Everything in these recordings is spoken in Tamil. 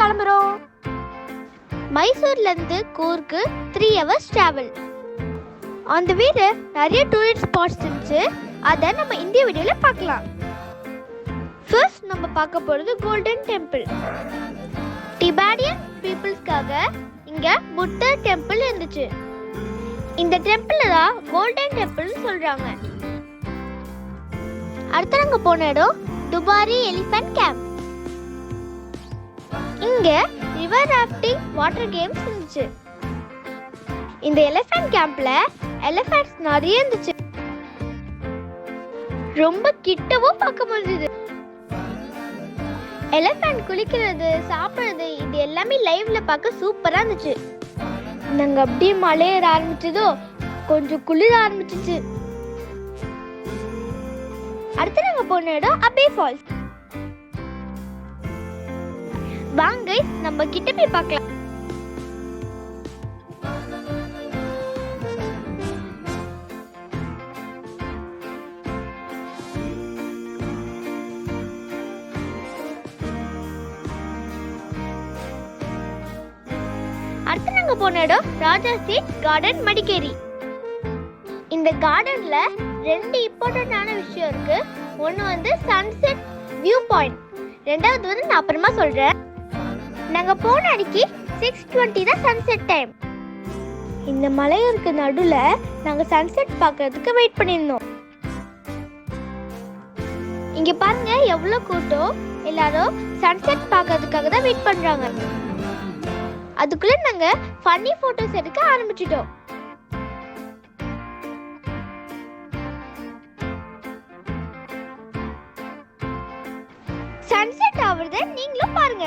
கிளம்புறோம். மைசூர்ல இருந்து கூர்க்கு 3 hours travel. அந்த வீடு நிறைய டூரிஸ்ட் ஸ்பாட்ஸ் இருந்துச்சு. அதை நம்ம இந்த வீடியோல பார்க்கலாம். ஃபர்ஸ்ட் நம்ம பார்க்க போறது கோல்டன் டெம்பிள். டிபேடியன் பீப்புள்ஸ்க்காக இங்க புத்தர் டெம்பிள் இருந்துச்சு. இந்த டெம்பிள் தான் கோல்டன் டெம்பிள்னு சொல்றாங்க. அடுத்து நாங்க போன இடம் துபாரி எலிஃபென்ட் கேம்ப். இங்க ரிவர் ராஃப்டிங், வாட்டர் கேம்ஸ் இருந்துச்சு. இந்த எலிஃபென்ட் கேம்ப்ல எலிஃபென்ட்ஸ் நிறைய இருந்துச்சு. ரொம்ப கிட்டவும் பார்க்க முடிஞ்சது. எலிஃபென்ட் குளிக்கிறது, சாப்பிடுறது இது எல்லாமே லைவ்ல பார்க்க சூப்பரா இருந்துச்சு. நாங்க அப்படியே மலையேற ஆரம்பிச்சதோ கொஞ்சம் குளிர ஆரம்பிச்சிச்சு. அடுத்து நாங்க போன இடம் அபே ஃபால்ஸ். வாங்க நம்ம கிட்ட போய் பார்க்கலாம். அடுத்து நாங்க போன இடம் ராஜா சீட் கார்டன் மடிக்கேரி. இந்த கார்டன்ல 2 இம்பார்ட்டன்டான விஷயம் இருக்கு. ஒன்று வந்து சன்செட் வியூ பாயிண்ட், ரெண்டாவது வந்து நான் அப்புறமா சொல்றேன். நாங்க போன அன்னைக்கு 6:20 தான் சன்செட் டைம். இந்த மலையோருக்கு நடுவுல நாங்க சன்செட் பார்க்கிறதுக்கு வெயிட் பண்ணியிருந்தோம். இங்க பாருங்க எவ்வளவு கூட்டம். எல்லாரும் சன்செட் பார்க்கிறதுக்காக தான் வெயிட் பண்றாங்க. அதுக்குள்ள நாங்க ஃபன்னி போட்டோஸ் எடுக்க ஆரம்பிச்சிட்டோம். சன்செட் ஆவறத நீங்களும் பாருங்க.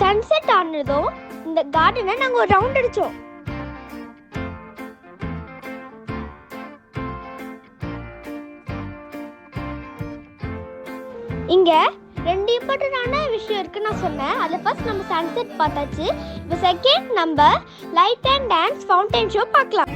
சன்செட் ஆனதும் இந்த கார்டனை நாங்க ஒரு ரவுண்ட் அடிச்சோம். இங்க 2 இம்பார்ட்டன்டான விஷயம் இருக்கு நான் சொன்னேன். அதுல ஃபர்ஸ்ட் நம்ம சன்செட் பார்த்தாச்சு. இப்போ செகண்ட் நம்ம light and dance fountain show பார்க்கலாம்.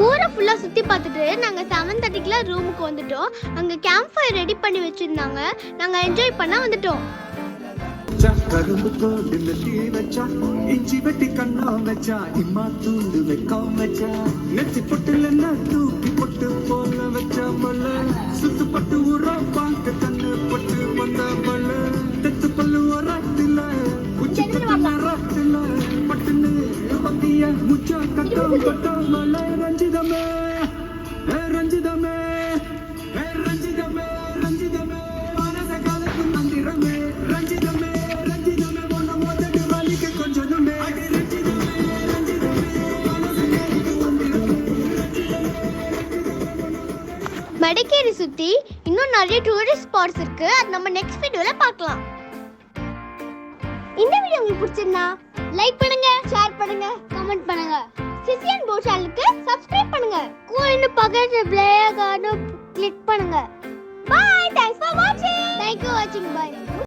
ஊரை ஃபுல்லா சுத்தி பார்த்துட்டு நாங்க 7:30 ரூமுக்கு வந்துட்டோம். அங்க கேம்ப் ஃபயர் ரெடி பண்ணி வச்சிருந்தாங்க. நாங்க என்ஜாய் பண்ண வந்துட்டோம். கரும்பு தோடு மெட்டி வச்சா, இஞ்சி வெட்டி கண்ணா வச்சா, இம்மா தூண்டு வெக்கம் வச்சா, நெத்தி பொட்டுல தூக்கி பொட்டு போல வச்சா மல்ல, சுத்து பட்டு ஊற பார்க்க கண்ணு பொட்டு வந்த மல்ல, தெத்து பல்லு ஓரத்தில உச்சி ராத்தில பட்டுன்னு பத்திய முச்சா கட்டம் கட்டம் மல்ல. ரஞ்சிதமே ரஞ்சிதமே ரஞ்சிதமே ரஞ்சிதமே மனச காலக்கும் மந்திரமே ரஞ்சிதமே ரஞ்சிதமே ஒன்ன மோதட்டு வலிக்கு கொஞ்சமே ரஞ்சிதமே மடிக்கேரி சுத்தி இன்னும் நிறைய டூரிஸ்ட் ஸ்பாட்ஸ் இருக்கு. அது நம்ம நெக்ஸ்ட் வீடியோல பார்க்கலாம். இந்த வீடியோ உங்களுக்கு பிடிச்சிருந்தா லைக் பண்ணுங்க, ஷேர் பண்ணுங்க, கமெண்ட் பண்ணுங்க. சிசியன் போ சேனலுக்கு சப்ஸ்கிரைப் பண்ணுங்க. கூடன்னு பக்கத்துல பிளே ஐகானை கிளிக் பண்ணுங்க. பை. தேங்க்ஸ் ஃபார் வாட்சிங். Bye.